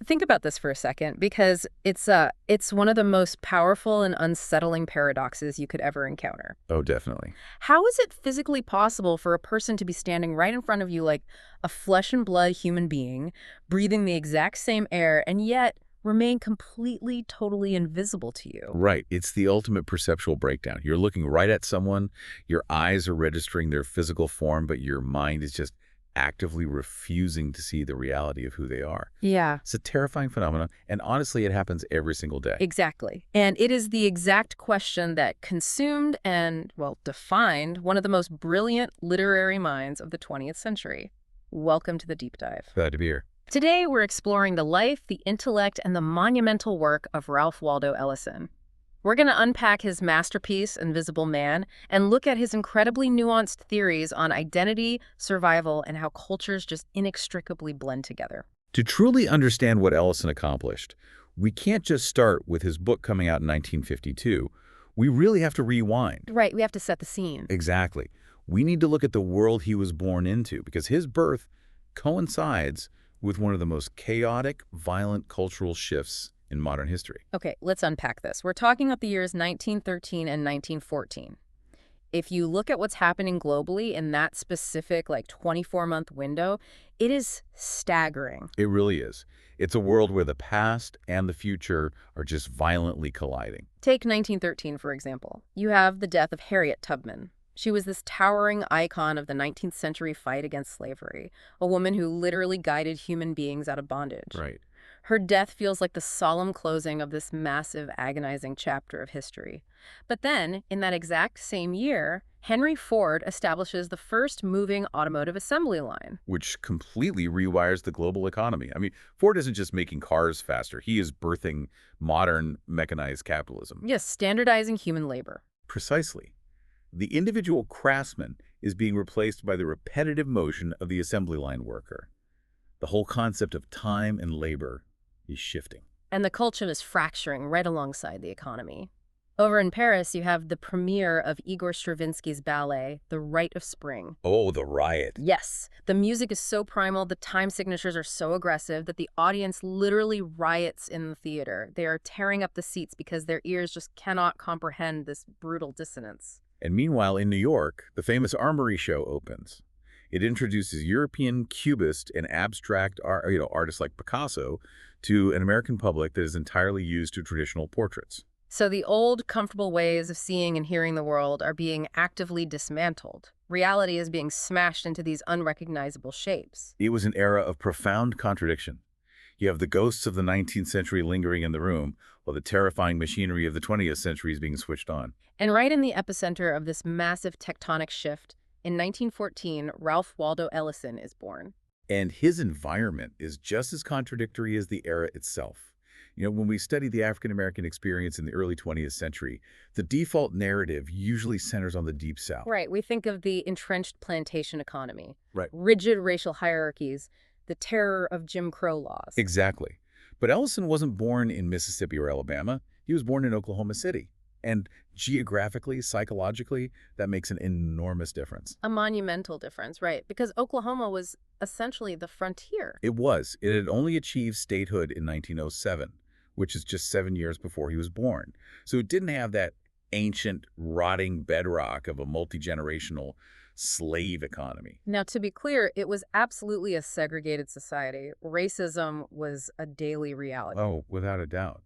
Think about this for a second, because it's one of the most powerful and unsettling paradoxes you could ever encounter. Oh, definitely. How is it physically possible for a person to be standing right in front of you like a flesh and blood human being, breathing the exact same air, and yet remain completely, totally invisible to you? Right. It's the ultimate perceptual breakdown. You're looking right at someone, your eyes are registering their physical form, but your mind is just actively refusing to see the reality of who they are. Yeah. It's a terrifying phenomenon, and honestly, it happens every single day. Exactly. And it is the exact question that consumed and, well, defined one of the most brilliant literary minds of the 20th century. Welcome to the deep dive. Glad to be here. Today, we're exploring the life, the intellect, and the monumental work of Ralph Waldo Ellison. We're going to unpack his masterpiece, Invisible Man, and look at his incredibly nuanced theories on identity, survival, and how cultures just inextricably blend together. To truly understand what Ellison accomplished, we can't just start with his book coming out in 1952. We really have to rewind. Right, we have to set the scene. Exactly. We need to look at the world he was born into, because his birth coincides with one of the most chaotic, violent cultural shifts in modern history. Okay, let's unpack this. We're talking about the years 1913 and 1914. If you look at what's happening globally in that specific, 24-month window, it is staggering. It really is. It's a world where the past and the future are just violently colliding. Take 1913, for example. You have the death of Harriet Tubman. She was this towering icon of the 19th century fight against slavery, a woman who literally guided human beings out of bondage. Right. Her death feels like the solemn closing of this massive, agonizing chapter of history. But then, in that exact same year, Henry Ford establishes the first moving automotive assembly line. Which completely rewires the global economy. I mean, Ford isn't just making cars faster. He is birthing modern mechanized capitalism. Yes, standardizing human labor. Precisely. The individual craftsman is being replaced by the repetitive motion of the assembly line worker. The whole concept of time and labor is shifting. And the culture is fracturing right alongside the economy. Over in Paris, you have the premiere of Igor Stravinsky's ballet, The Rite of Spring. Oh, the riot. Yes, the music is so primal, the time signatures are so aggressive that the audience literally riots in the theater. They are tearing up the seats because their ears just cannot comprehend this brutal dissonance. And meanwhile, in New York, the famous Armory Show opens. It introduces European Cubist and abstract artists like Picasso to an American public that is entirely used to traditional portraits. So the old, comfortable ways of seeing and hearing the world are being actively dismantled. Reality is being smashed into these unrecognizable shapes. It was an era of profound contradiction. You have the ghosts of the 19th century lingering in the room, while the terrifying machinery of the 20th century is being switched on. And right in the epicenter of this massive tectonic shift, in 1914, Ralph Waldo Ellison is born. And his environment is just as contradictory as the era itself. When we study the African-American experience in the early 20th century, the default narrative usually centers on the Deep South. Right, we think of the entrenched plantation economy. Right. Rigid racial hierarchies, the terror of Jim Crow laws. Exactly. But Ellison wasn't born in Mississippi or Alabama. He was born in Oklahoma City. And geographically, psychologically, that makes an enormous difference. A monumental difference, right? Because Oklahoma was essentially the frontier. It was. It had only achieved statehood in 1907, which is just 7 years before he was born. So it didn't have that ancient, rotting bedrock of a multi-generational slave economy. Now, to be clear, it was absolutely a segregated society. Racism was a daily reality. Oh, without a doubt.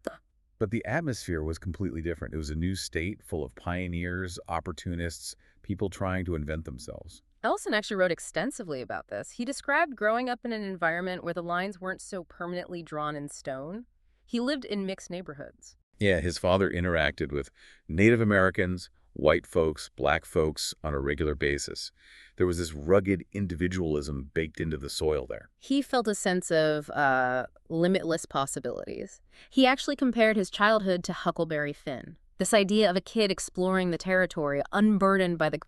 But the atmosphere was completely different. It was a new state full of pioneers, opportunists, people trying to invent themselves. Ellison actually wrote extensively about this. He described growing up in an environment where the lines weren't so permanently drawn in stone. He lived in mixed neighborhoods. Yeah, his father interacted with Native Americans, white folks, black folks on a regular basis. There was this rugged individualism baked into the soil there. He felt a sense of limitless possibilities. He actually compared his childhood to Huckleberry Finn. This idea of a kid exploring the territory, unburdened by the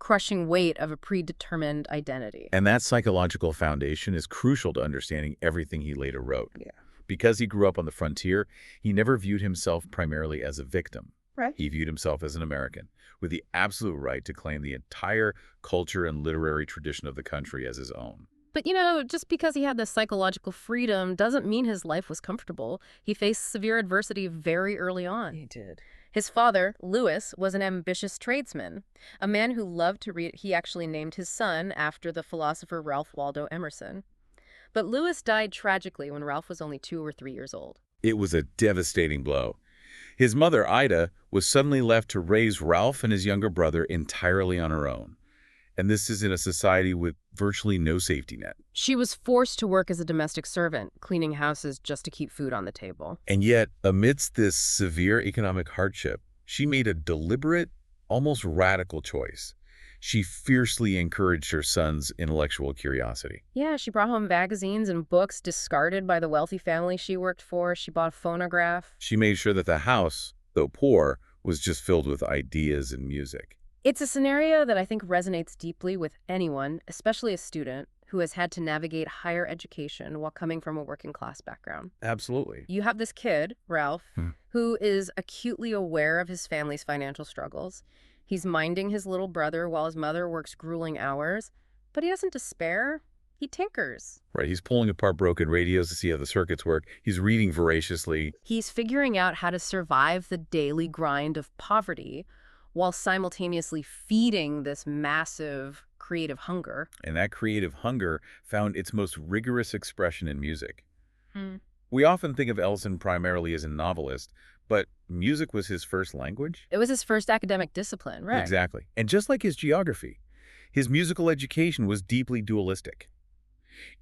crushing weight of a predetermined identity. And that psychological foundation is crucial to understanding everything he later wrote. Yeah. Because he grew up on the frontier, he never viewed himself primarily as a victim. Right. He viewed himself as an American, with the absolute right to claim the entire culture and literary tradition of the country as his own. But, just because he had this psychological freedom doesn't mean his life was comfortable. He faced severe adversity very early on. He did. His father, Louis, was an ambitious tradesman, a man who loved to read. He actually named his son after the philosopher Ralph Waldo Emerson. But Louis died tragically when Ralph was only 2 or 3 years old. It was a devastating blow. His mother, Ida, was suddenly left to raise Ralph and his younger brother entirely on her own. And this is in a society with virtually no safety net. She was forced to work as a domestic servant, cleaning houses just to keep food on the table. And yet, amidst this severe economic hardship, she made a deliberate, almost radical choice. She fiercely encouraged her son's intellectual curiosity. Yeah, she brought home magazines and books discarded by the wealthy family she worked for. She bought a phonograph. She made sure that the house, though poor, was just filled with ideas and music. It's a scenario that I think resonates deeply with anyone, especially a student, who has had to navigate higher education while coming from a working-class background. Absolutely. You have this kid, Ralph, who is acutely aware of his family's financial struggles. He's minding his little brother while his mother works grueling hours, but he doesn't despair. He tinkers. Right, he's pulling apart broken radios to see how the circuits work. He's reading voraciously. He's figuring out how to survive the daily grind of poverty while simultaneously feeding this massive creative hunger. And that creative hunger found its most rigorous expression in music. We often think of Ellison primarily as a novelist, but music was his first language? It was his first academic discipline, right? Exactly. And just like his geography, his musical education was deeply dualistic.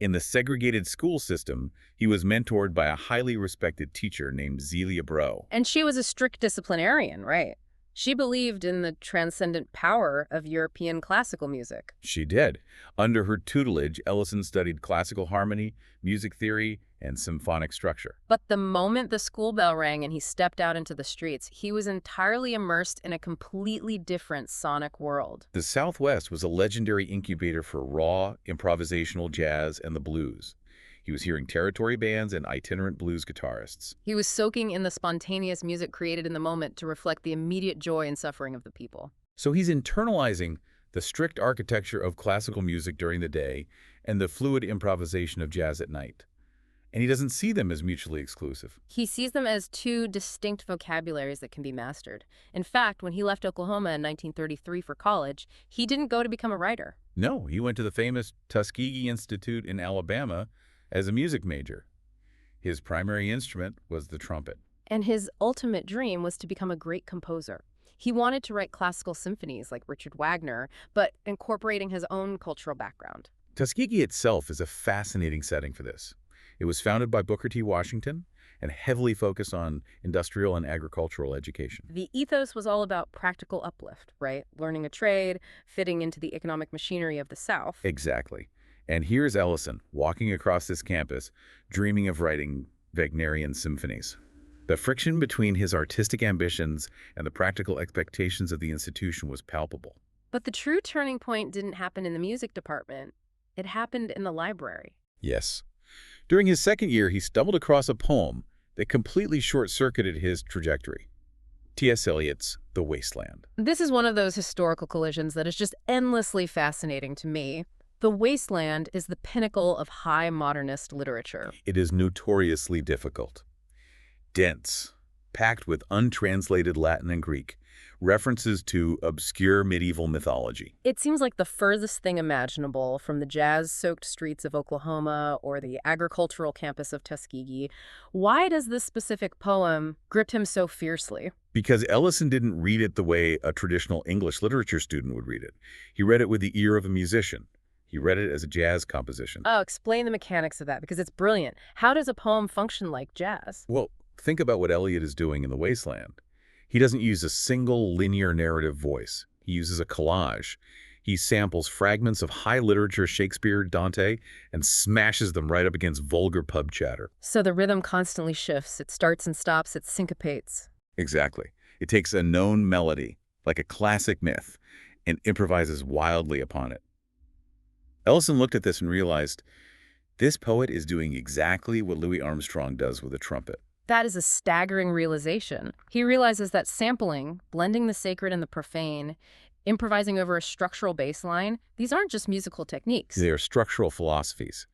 In the segregated school system, he was mentored by a highly respected teacher named Zelia Bro. And she was a strict disciplinarian, right? She believed in the transcendent power of European classical music. She did. Under her tutelage, Ellison studied classical harmony, music theory, and symphonic structure. But the moment the school bell rang and he stepped out into the streets, he was entirely immersed in a completely different sonic world. The Southwest was a legendary incubator for raw, improvisational jazz and the blues. He was hearing territory bands and itinerant blues guitarists. He was soaking in the spontaneous music created in the moment to reflect the immediate joy and suffering of the people. So he's internalizing the strict architecture of classical music during the day and the fluid improvisation of jazz at night. And he doesn't see them as mutually exclusive. He sees them as two distinct vocabularies that can be mastered. In fact, when he left Oklahoma in 1933 for college, he didn't go to become a writer. No, he went to the famous Tuskegee Institute in Alabama as a music major. His primary instrument was the trumpet. And his ultimate dream was to become a great composer. He wanted to write classical symphonies like Richard Wagner, but incorporating his own cultural background. Tuskegee itself is a fascinating setting for this. It was founded by Booker T. Washington and heavily focused on industrial and agricultural education. The ethos was all about practical uplift, right? Learning a trade, fitting into the economic machinery of the South. Exactly. And here's Ellison walking across this campus, dreaming of writing Wagnerian symphonies. The friction between his artistic ambitions and the practical expectations of the institution was palpable. But the true turning point didn't happen in the music department. It happened in the library. Yes. During his second year, he stumbled across a poem that completely short-circuited his trajectory. T.S. Eliot's The Wasteland. This is one of those historical collisions that is just endlessly fascinating to me. The Wasteland is the pinnacle of high modernist literature. It is notoriously difficult. Dense, packed with untranslated Latin and Greek, references to obscure medieval mythology. It seems like the furthest thing imaginable from the jazz-soaked streets of Oklahoma or the agricultural campus of Tuskegee. Why does this specific poem grip him so fiercely? Because Ellison didn't read it the way a traditional English literature student would read it. He read it with the ear of a musician. He read it as a jazz composition. Oh, explain the mechanics of that, because it's brilliant. How does a poem function like jazz? Well, think about what Eliot is doing in The Wasteland. He doesn't use a single linear narrative voice. He uses a collage. He samples fragments of high literature, Shakespeare, Dante, and smashes them right up against vulgar pub chatter. So the rhythm constantly shifts. It starts and stops. It syncopates. Exactly. It takes a known melody, like a classic myth, and improvises wildly upon it. Ellison looked at this and realized, this poet is doing exactly what Louis Armstrong does with a trumpet. That is a staggering realization. He realizes that sampling, blending the sacred and the profane, improvising over a structural bass line. These aren't just musical techniques. They are structural philosophies,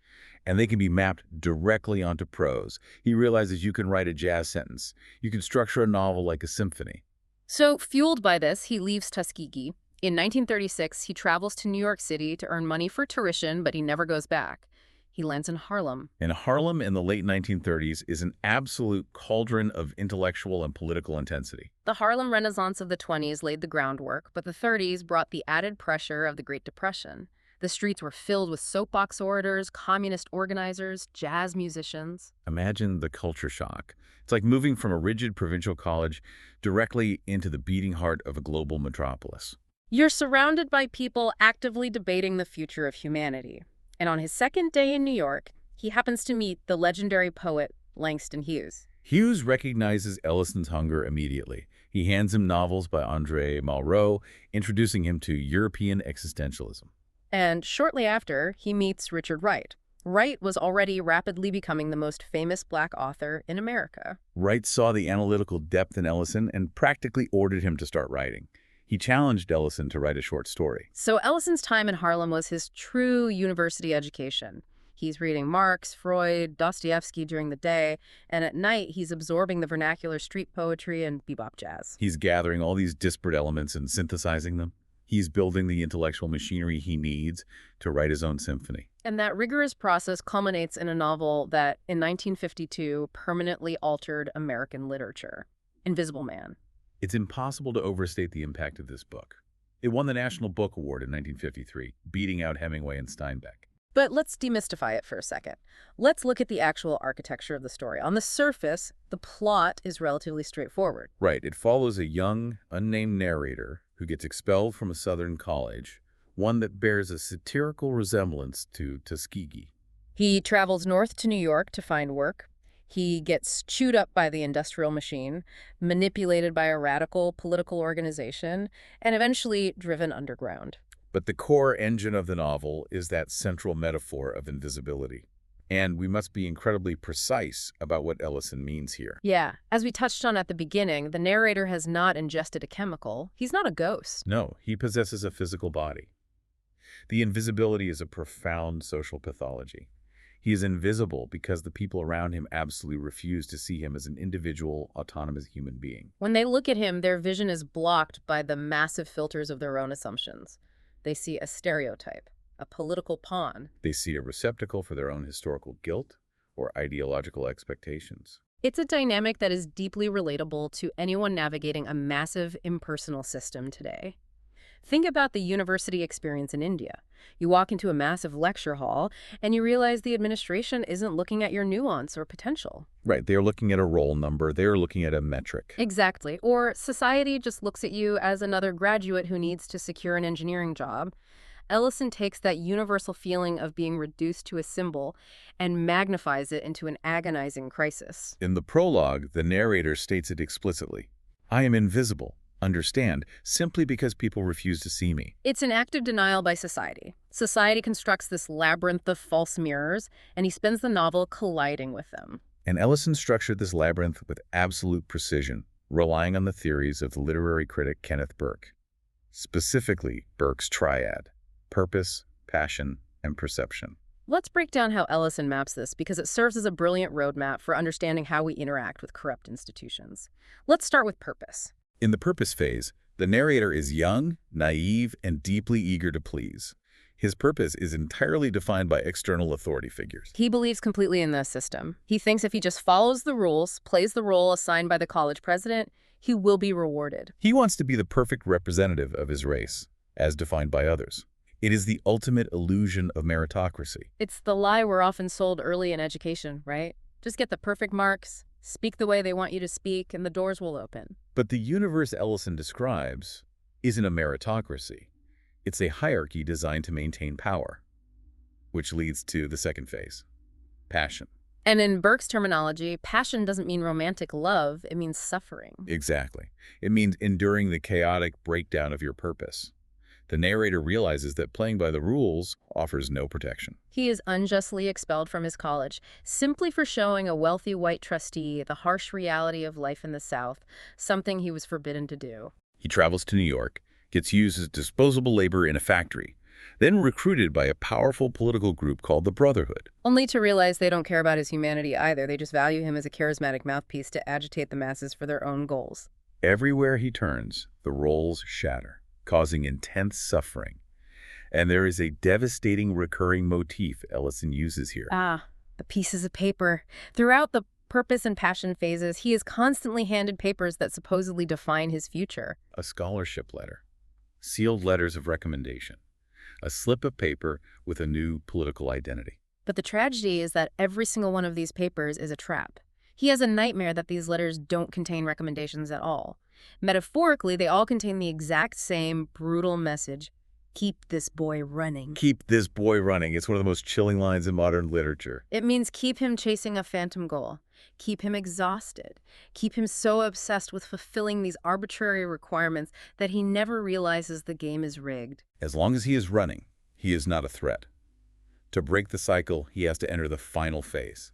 and they can be mapped directly onto prose. He realizes you can write a jazz sentence. You can structure a novel like a symphony. So, fueled by this, he leaves Tuskegee. In 1936, he travels to New York City to earn money for tuition, but he never goes back. He lands in Harlem. And Harlem in the late 1930s is an absolute cauldron of intellectual and political intensity. The Harlem Renaissance of the 20s laid the groundwork, but the 30s brought the added pressure of the Great Depression. The streets were filled with soapbox orators, communist organizers, jazz musicians. Imagine the culture shock. It's like moving from a rigid provincial college directly into the beating heart of a global metropolis. You're surrounded by people actively debating the future of humanity. And on his second day in New York, he happens to meet the legendary poet Langston Hughes. Hughes recognizes Ellison's hunger immediately. He hands him novels by André Malraux, introducing him to European existentialism. And shortly after, he meets Richard Wright. Wright was already rapidly becoming the most famous Black author in America. Wright saw the analytical depth in Ellison and practically ordered him to start writing. He challenged Ellison to write a short story. So Ellison's time in Harlem was his true university education. He's reading Marx, Freud, Dostoevsky during the day, and at night he's absorbing the vernacular street poetry and bebop jazz. He's gathering all these disparate elements and synthesizing them. He's building the intellectual machinery he needs to write his own symphony. And that rigorous process culminates in a novel that, in 1952, permanently altered American literature, Invisible Man. It's impossible to overstate the impact of this book. It won the National Book Award in 1953, beating out Hemingway and Steinbeck. But let's demystify it for a second. Let's look at the actual architecture of the story. On the surface, the plot is relatively straightforward. Right. It follows a young, unnamed narrator who gets expelled from a Southern college, one that bears a satirical resemblance to Tuskegee. He travels north to New York to find work. He gets chewed up by the industrial machine, manipulated by a radical political organization, and eventually driven underground. But the core engine of the novel is that central metaphor of invisibility. And we must be incredibly precise about what Ellison means here. Yeah, as we touched on at the beginning, the narrator has not ingested a chemical. He's not a ghost. No, he possesses a physical body. The invisibility is a profound social pathology. He is invisible because the people around him absolutely refuse to see him as an individual, autonomous human being. When they look at him, their vision is blocked by the massive filters of their own assumptions. They see a stereotype, a political pawn. They see a receptacle for their own historical guilt or ideological expectations. It's a dynamic that is deeply relatable to anyone navigating a massive impersonal system today. Think about the university experience in India. You walk into a massive lecture hall and you realize the administration isn't looking at your nuance or potential. Right, they are looking at a roll number, they are looking at a metric. Exactly. Or society just looks at you as another graduate who needs to secure an engineering job. Ellison takes that universal feeling of being reduced to a symbol and magnifies it into an agonizing crisis. In the prologue, the narrator states it explicitly. I am invisible. Understand, simply because people refuse to see me. It's an act of denial by society. Society constructs this labyrinth of false mirrors, and he spends the novel colliding with them. And Ellison structured this labyrinth with absolute precision, relying on the theories of the literary critic Kenneth Burke. Specifically, Burke's triad: purpose, passion, and perception. Let's break down how Ellison maps this because it serves as a brilliant roadmap for understanding how we interact with corrupt institutions. Let's start with purpose. In the purpose phase, the narrator is young, naive, and deeply eager to please. His purpose is entirely defined by external authority figures. He believes completely in the system. He thinks if he just follows the rules, plays the role assigned by the college president, he will be rewarded. He wants to be the perfect representative of his race, as defined by others. It is the ultimate illusion of meritocracy. It's the lie we're often sold early in education, right? Just get the perfect marks, speak the way they want you to speak, and the doors will open. But the universe Ellison describes isn't a meritocracy. It's a hierarchy designed to maintain power, which leads to the second phase, passion. And in Burke's terminology, passion doesn't mean romantic love, it means suffering. Exactly. It means enduring the chaotic breakdown of your purpose. The narrator realizes that playing by the rules offers no protection. He is unjustly expelled from his college simply for showing a wealthy white trustee the harsh reality of life in the South, something he was forbidden to do. He travels to New York, gets used as disposable labor in a factory, then recruited by a powerful political group called the Brotherhood. Only to realize they don't care about his humanity either. They just value him as a charismatic mouthpiece to agitate the masses for their own goals. Everywhere he turns, the roles shatter, causing intense suffering. And there is a devastating recurring motif Ellison uses here. Ah, the pieces of paper. Throughout the purpose and passion phases, he is constantly handed papers that supposedly define his future. A scholarship letter, sealed letters of recommendation, a slip of paper with a new political identity. But the tragedy is that every single one of these papers is a trap. He has a nightmare that these letters don't contain recommendations at all. Metaphorically, they all contain the exact same brutal message: keep this boy running. Keep this boy running. It's one of the most chilling lines in modern literature. It means keep him chasing a phantom goal. Keep him exhausted. Keep him so obsessed with fulfilling these arbitrary requirements that he never realizes the game is rigged. As long as he is running, he is not a threat. To break the cycle, he has to enter the final phase.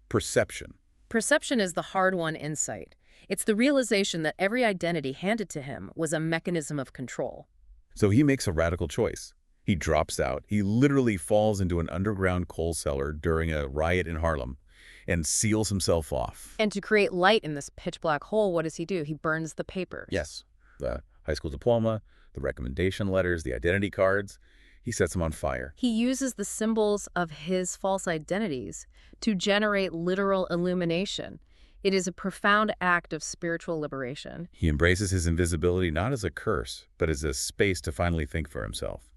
Perception. Perception is the hard-won insight. It's the realization that every identity handed to him was a mechanism of control. So he makes a radical choice. He drops out. He literally falls into an underground coal cellar during a riot in Harlem and seals himself off. And to create light in this pitch-black hole, what does he do? He burns the papers. Yes, the high school diploma, the recommendation letters, the identity cards. He sets them on fire. He uses the symbols of his false identities to generate literal illumination. It is a profound act of spiritual liberation. He embraces his invisibility not as a curse, but as a space to finally think for himself.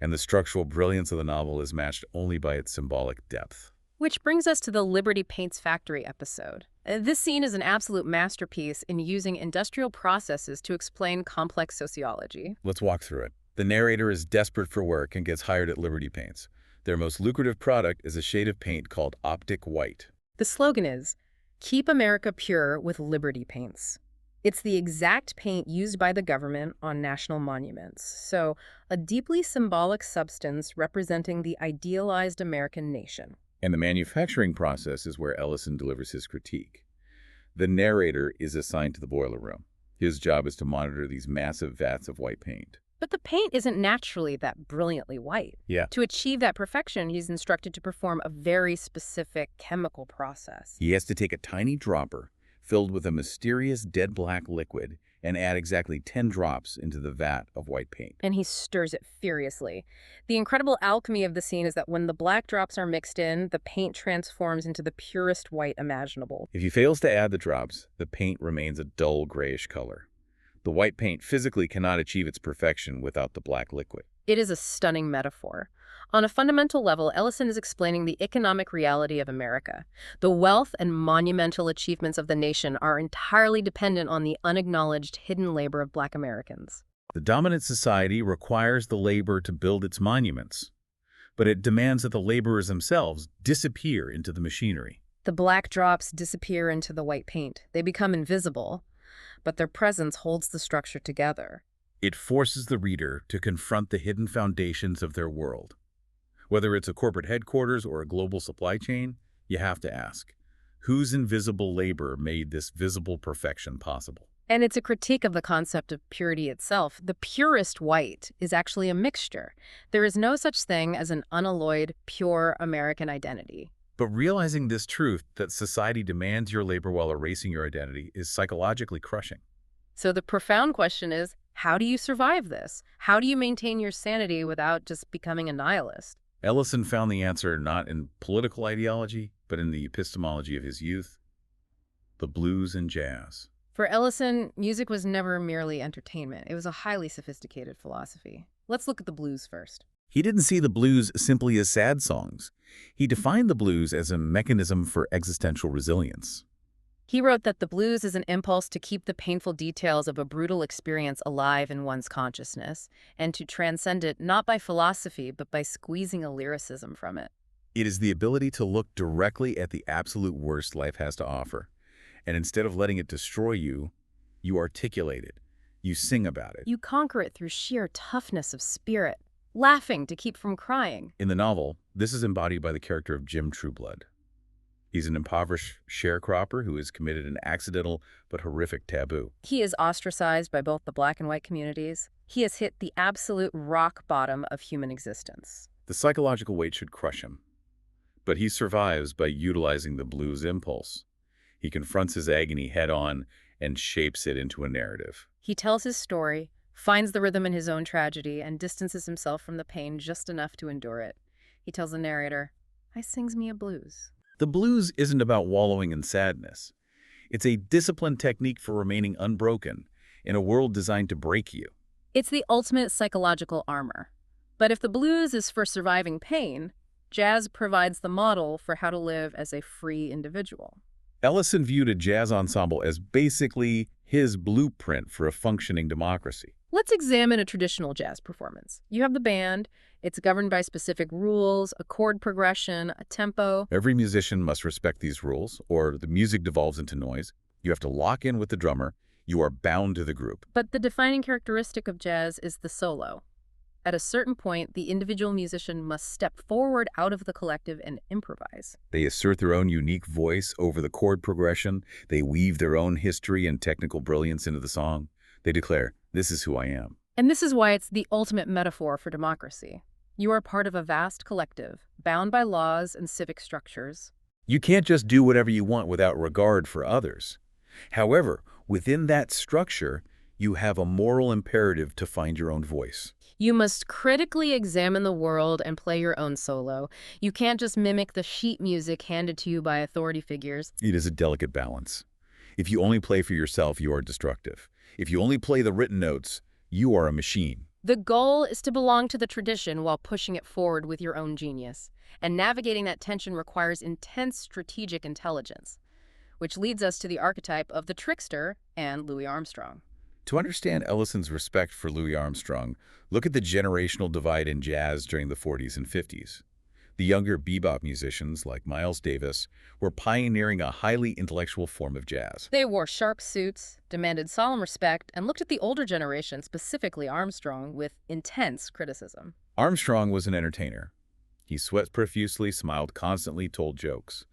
And the structural brilliance of the novel is matched only by its symbolic depth. Which brings us to the Liberty Paints Factory episode. This scene is an absolute masterpiece in using industrial processes to explain complex sociology. Let's walk through it. The narrator is desperate for work and gets hired at Liberty Paints. Their most lucrative product is a shade of paint called Optic White. The slogan is, "Keep America Pure with Liberty Paints." It's the exact paint used by the government on national monuments, so a deeply symbolic substance representing the idealized American nation. And the manufacturing process is where Ellison delivers his critique. The narrator is assigned to the boiler room. His job is to monitor these massive vats of white paint. But the paint isn't naturally that brilliantly white. Yeah. To achieve that perfection, he's instructed to perform a very specific chemical process. He has to take a tiny dropper filled with a mysterious dead black liquid and add exactly 10 drops into the vat of white paint. And he stirs it furiously. The incredible alchemy of the scene is that when the black drops are mixed in, the paint transforms into the purest white imaginable. If he fails to add the drops, the paint remains a dull grayish color. The white paint physically cannot achieve its perfection without the black liquid. It is a stunning metaphor. On a fundamental level, Ellison is explaining the economic reality of America. The wealth and monumental achievements of the nation are entirely dependent on the unacknowledged hidden labor of Black Americans. The dominant society requires the labor to build its monuments, but it demands that the laborers themselves disappear into the machinery. The black drops disappear into the white paint. They become invisible, but their presence holds the structure together. It forces the reader to confront the hidden foundations of their world. Whether it's a corporate headquarters or a global supply chain, you have to ask, whose invisible labor made this visible perfection possible? And it's a critique of the concept of purity itself. The purest white is actually a mixture. There is no such thing as an unalloyed, pure American identity. But realizing this truth, that society demands your labor while erasing your identity, is psychologically crushing. So the profound question is, how do you survive this? How do you maintain your sanity without just becoming a nihilist? Ellison found the answer not in political ideology, but in the epistemology of his youth, the blues and jazz. For Ellison, music was never merely entertainment. It was a highly sophisticated philosophy. Let's look at the blues first. He didn't see the blues simply as sad songs. He defined the blues as a mechanism for existential resilience. He wrote that the blues is an impulse to keep the painful details of a brutal experience alive in one's consciousness, and to transcend it not by philosophy, but by squeezing a lyricism from it. It is the ability to look directly at the absolute worst life has to offer, and instead of letting it destroy you, you articulate it. You sing about it. You conquer it through sheer toughness of spirit, laughing to keep from crying. In the novel, this is embodied by the character of Jim Trueblood. He's an impoverished sharecropper who has committed an accidental but horrific taboo. He is ostracized by both the black and white communities. He has hit the absolute rock bottom of human existence. The psychological weight should crush him. But he survives by utilizing the blues impulse. He confronts his agony head-on and shapes it into a narrative. He tells his story, finds the rhythm in his own tragedy, and distances himself from the pain just enough to endure it. He tells the narrator, "I sings me a blues." The blues isn't about wallowing in sadness. It's a disciplined technique for remaining unbroken in a world designed to break you. It's the ultimate psychological armor. But if the blues is for surviving pain, jazz provides the model for how to live as a free individual. Ellison viewed a jazz ensemble as basically his blueprint for a functioning democracy. Let's examine a traditional jazz performance. You have the band. It's governed by specific rules, a chord progression, a tempo. Every musician must respect these rules, or the music devolves into noise. You have to lock in with the drummer. You are bound to the group. But the defining characteristic of jazz is the solo. At a certain point, the individual musician must step forward out of the collective and improvise. They assert their own unique voice over the chord progression. They weave their own history and technical brilliance into the song. They declare, "This is who I am." And this is why it's the ultimate metaphor for democracy. You are part of a vast collective, bound by laws and civic structures. You can't just do whatever you want without regard for others. However, within that structure, you have a moral imperative to find your own voice. You must critically examine the world and play your own solo. You can't just mimic the sheet music handed to you by authority figures. It is a delicate balance. If you only play for yourself, you are destructive. If you only play the written notes, you are a machine. The goal is to belong to the tradition while pushing it forward with your own genius. And navigating that tension requires intense strategic intelligence, which leads us to the archetype of the trickster and Louis Armstrong. To understand Ellison's respect for Louis Armstrong, look at the generational divide in jazz during the 40s and 50s. The younger bebop musicians, like Miles Davis, were pioneering a highly intellectual form of jazz. They wore sharp suits, demanded solemn respect, and looked at the older generation, specifically Armstrong, with intense criticism. Armstrong was an entertainer. He sweat profusely, smiled constantly, told jokes.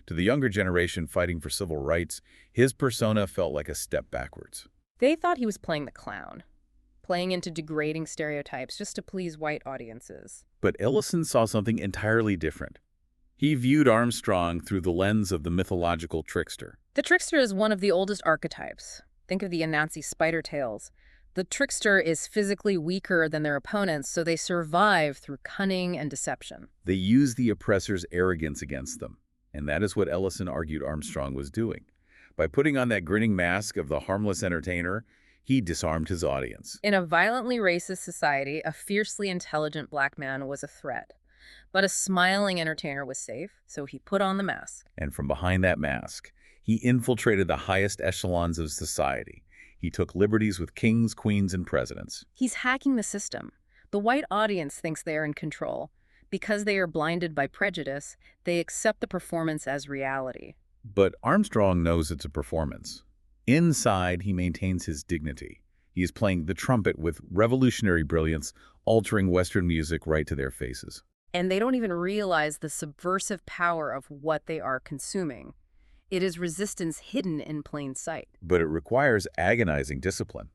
To the younger generation fighting for civil rights, his persona felt like a step backwards. They thought he was playing the clown, playing into degrading stereotypes just to please white audiences. But Ellison saw something entirely different. He viewed Armstrong through the lens of the mythological trickster. The trickster is one of the oldest archetypes. Think of the Anansi spider tales. The trickster is physically weaker than their opponents, so they survive through cunning and deception. They use the oppressor's arrogance against them, and that is what Ellison argued Armstrong was doing. By putting on that grinning mask of the harmless entertainer, he disarmed his audience. In a violently racist society, a fiercely intelligent black man was a threat. But a smiling entertainer was safe, so he put on the mask. And from behind that mask, he infiltrated the highest echelons of society. He took liberties with kings, queens, and presidents. He's hacking the system. The white audience thinks they are in control. Because they are blinded by prejudice, they accept the performance as reality. But Armstrong knows it's a performance. Inside, he maintains his dignity. He is playing the trumpet with revolutionary brilliance, altering Western music right to their faces. And they don't even realize the subversive power of what they are consuming. It is resistance hidden in plain sight. But it requires agonizing discipline.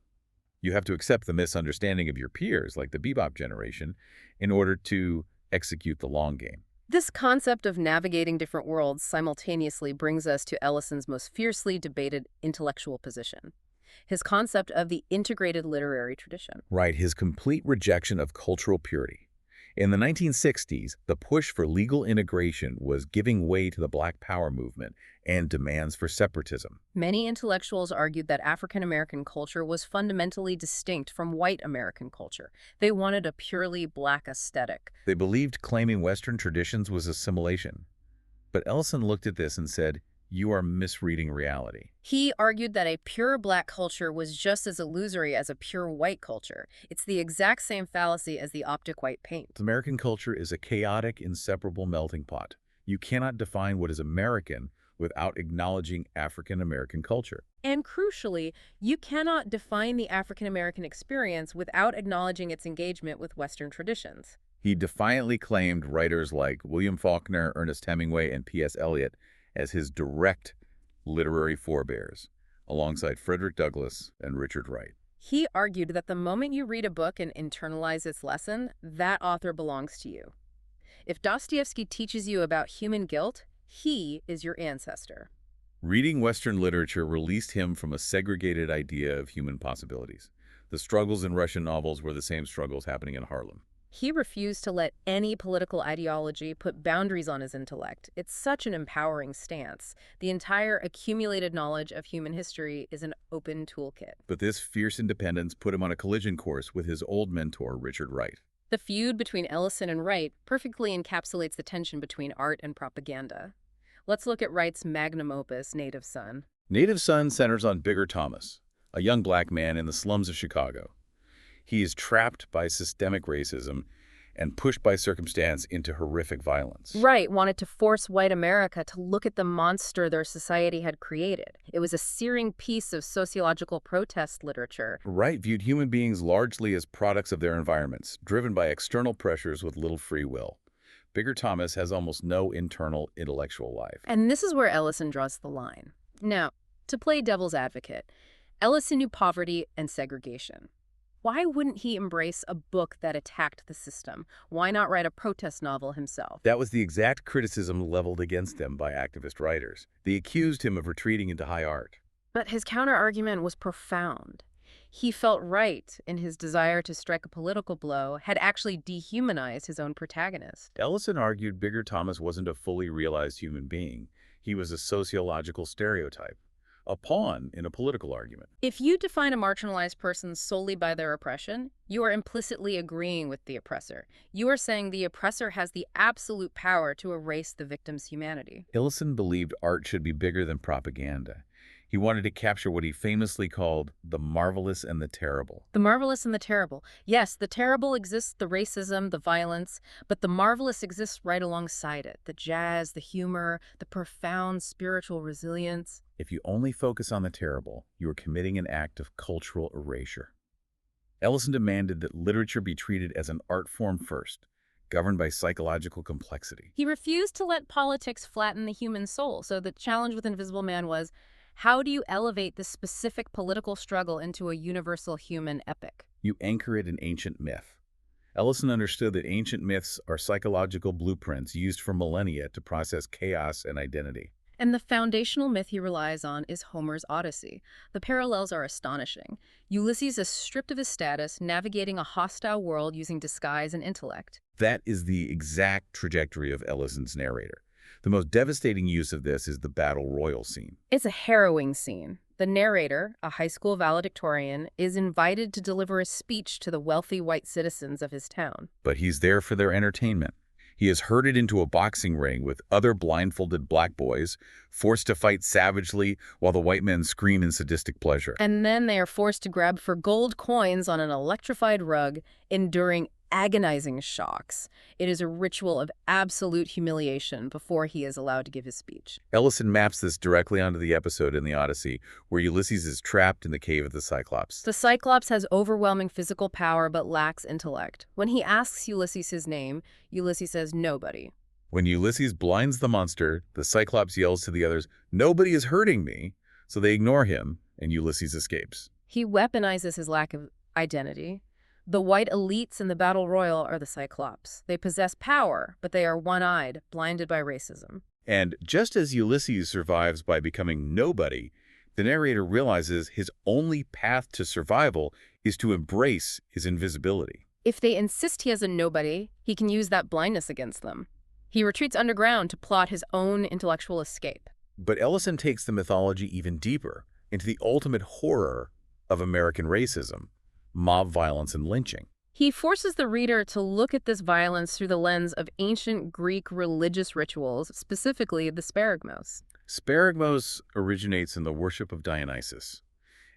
You have to accept the misunderstanding of your peers, like the bebop generation, in order to execute the long game. This concept of navigating different worlds simultaneously brings us to Ellison's most fiercely debated intellectual position, his concept of the integrated literary tradition. Right, his complete rejection of cultural purity. In the 1960s, the push for legal integration was giving way to the Black Power movement and demands for separatism. Many intellectuals argued that African American culture was fundamentally distinct from white American culture. They wanted a purely black aesthetic. They believed claiming Western traditions was assimilation. But Ellison looked at this and said, "You are misreading reality." He argued that a pure black culture was just as illusory as a pure white culture. It's the exact same fallacy as the optic white paint. American culture is a chaotic, inseparable melting pot. You cannot define what is American without acknowledging African American culture. And crucially, you cannot define the African American experience without acknowledging its engagement with Western traditions. He defiantly claimed writers like William Faulkner, Ernest Hemingway, and P.S. Eliot as his direct literary forebears, alongside Frederick Douglass and Richard Wright. He argued that the moment you read a book and internalize its lesson, that author belongs to you. If Dostoevsky teaches you about human guilt, he is your ancestor. Reading Western literature released him from a segregated idea of human possibilities. The struggles in Russian novels were the same struggles happening in Harlem. He refused to let any political ideology put boundaries on his intellect. It's such an empowering stance. The entire accumulated knowledge of human history is an open toolkit. But this fierce independence put him on a collision course with his old mentor, Richard Wright. The feud between Ellison and Wright perfectly encapsulates the tension between art and propaganda. Let's look at Wright's magnum opus, Native Son. Native Son centers on Bigger Thomas, a young black man in the slums of Chicago. He is trapped by systemic racism and pushed by circumstance into horrific violence. Wright wanted to force white America to look at the monster their society had created. It was a searing piece of sociological protest literature. Wright viewed human beings largely as products of their environments, driven by external pressures with little free will. Bigger Thomas has almost no internal intellectual life. And this is where Ellison draws the line. Now, to play devil's advocate, Ellison knew poverty and segregation. Why wouldn't he embrace a book that attacked the system? Why not write a protest novel himself? That was the exact criticism leveled against him by activist writers. They accused him of retreating into high art. But his counter-argument was profound. He felt Wright, in his desire to strike a political blow, had actually dehumanized his own protagonist. Ellison argued Bigger Thomas wasn't a fully realized human being. He was a sociological stereotype, a pawn in a political argument. If you define a marginalized person solely by their oppression, you are implicitly agreeing with the oppressor. You are saying the oppressor has the absolute power to erase the victim's humanity. Ellison believed art should be bigger than propaganda. He wanted to capture what he famously called the marvelous and the terrible. The marvelous and the terrible. Yes, the terrible exists, the racism, the violence, but the marvelous exists right alongside it. The jazz, the humor, the profound spiritual resilience. If you only focus on the terrible, you are committing an act of cultural erasure. Ellison demanded that literature be treated as an art form first, governed by psychological complexity. He refused to let politics flatten the human soul, so the challenge with Invisible Man was, how do you elevate this specific political struggle into a universal human epic? You anchor it in ancient myth. Ellison understood that ancient myths are psychological blueprints used for millennia to process chaos and identity. And the foundational myth he relies on is Homer's Odyssey. The parallels are astonishing. Ulysses is stripped of his status, navigating a hostile world using disguise and intellect. That is the exact trajectory of Ellison's narrator. The most devastating use of this is the battle royal scene. It's a harrowing scene. The narrator, a high school valedictorian, is invited to deliver a speech to the wealthy white citizens of his town. But he's there for their entertainment. He is herded into a boxing ring with other blindfolded black boys, forced to fight savagely while the white men scream in sadistic pleasure. And then they are forced to grab for gold coins on an electrified rug, enduring agonizing shocks. It is a ritual of absolute humiliation before he is allowed to give his speech. Ellison maps this directly onto the episode in the Odyssey where Ulysses is trapped in the cave of the Cyclops. The Cyclops has overwhelming physical power but lacks intellect. When he asks Ulysses his name, Ulysses says nobody. When Ulysses blinds the monster, the Cyclops yells to the others, "Nobody is hurting me," so they ignore him, and Ulysses escapes. He weaponizes his lack of identity. The white elites in the battle royal are the Cyclops. They possess power, but they are one-eyed, blinded by racism. And just as Ulysses survives by becoming nobody, the narrator realizes his only path to survival is to embrace his invisibility. If they insist he is a nobody, he can use that blindness against them. He retreats underground to plot his own intellectual escape. But Ellison takes the mythology even deeper, into the ultimate horror of American racism, mob violence and lynching. He forces the reader to look at this violence through the lens of ancient Greek religious rituals, specifically the sparagmos. Sparagmos originates in the worship of Dionysus.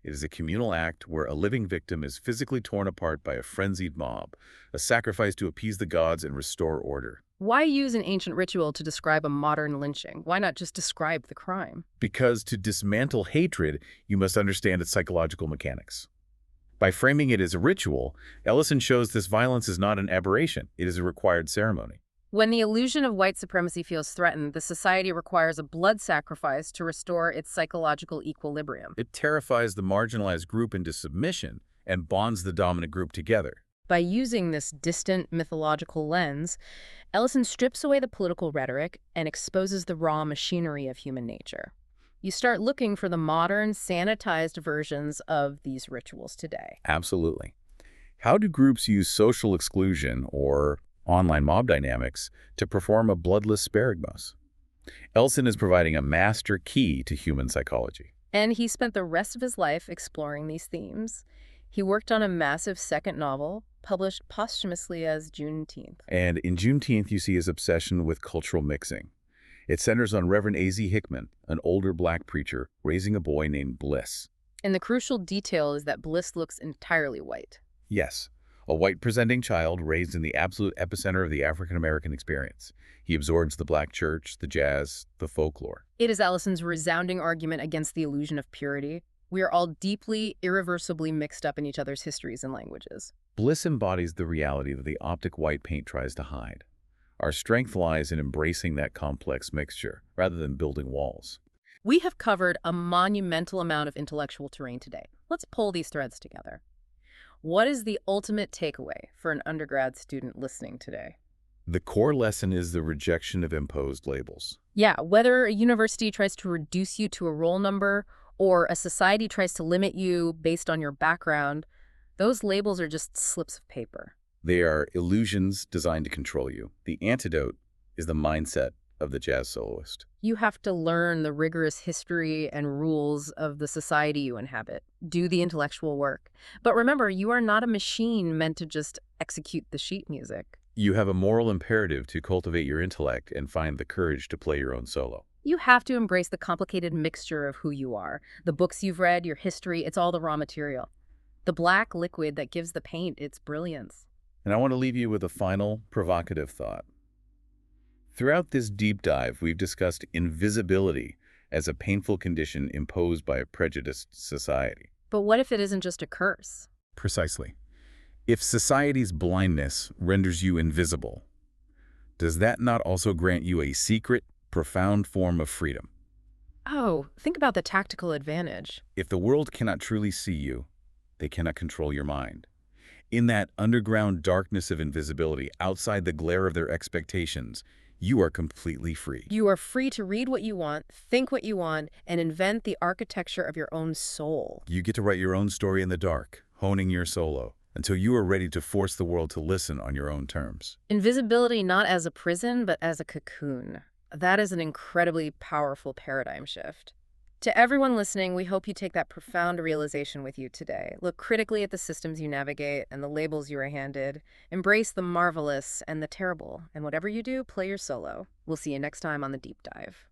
It is a communal act where a living victim is physically torn apart by a frenzied mob, a sacrifice to appease the gods and restore order. Why use an ancient ritual to describe a modern lynching? Why not just describe the crime? Because to dismantle hatred, you must understand its psychological mechanics. By framing it as a ritual, Ellison shows this violence is not an aberration, it is a required ceremony. When the illusion of white supremacy feels threatened, the society requires a blood sacrifice to restore its psychological equilibrium. It terrifies the marginalized group into submission and bonds the dominant group together. By using this distant mythological lens, Ellison strips away the political rhetoric and exposes the raw machinery of human nature. You start looking for the modern, sanitized versions of these rituals today. Absolutely. How do groups use social exclusion or online mob dynamics to perform a bloodless sparagmos? Ellison is providing a master key to human psychology. And he spent the rest of his life exploring these themes. He worked on a massive second novel, published posthumously as Juneteenth. And in Juneteenth, you see his obsession with cultural mixing. It centers on Reverend A.Z. Hickman, an older black preacher, raising a boy named Bliss. And the crucial detail is that Bliss looks entirely white. Yes, a white-presenting child raised in the absolute epicenter of the African-American experience. He absorbs the black church, the jazz, the folklore. It is Allison's resounding argument against the illusion of purity. We are all deeply, irreversibly mixed up in each other's histories and languages. Bliss embodies the reality that the optic white paint tries to hide. Our strength lies in embracing that complex mixture, rather than building walls. We have covered a monumental amount of intellectual terrain today. Let's pull these threads together. What is the ultimate takeaway for an undergrad student listening today? The core lesson is the rejection of imposed labels. Yeah, whether a university tries to reduce you to a roll number or a society tries to limit you based on your background, those labels are just slips of paper. They are illusions designed to control you. The antidote is the mindset of the jazz soloist. You have to learn the rigorous history and rules of the society you inhabit. Do the intellectual work. But remember, you are not a machine meant to just execute the sheet music. You have a moral imperative to cultivate your intellect and find the courage to play your own solo. You have to embrace the complicated mixture of who you are. The books you've read, your history, it's all the raw material. The black liquid that gives the paint its brilliance. And I want to leave you with a final, provocative thought. Throughout this deep dive, we've discussed invisibility as a painful condition imposed by a prejudiced society. But what if it isn't just a curse? Precisely. If society's blindness renders you invisible, does that not also grant you a secret, profound form of freedom? Oh, think about the tactical advantage. If the world cannot truly see you, they cannot control your mind. In that underground darkness of invisibility, outside the glare of their expectations, you are completely free. You are free to read what you want, think what you want, and invent the architecture of your own soul. You get to write your own story in the dark, honing your solo, until you are ready to force the world to listen on your own terms. Invisibility not as a prison, but as a cocoon. That is an incredibly powerful paradigm shift. To everyone listening, we hope you take that profound realization with you today. Look critically at the systems you navigate and the labels you are handed. Embrace the marvelous and the terrible. And whatever you do, play your solo. We'll see you next time on The Deep Dive.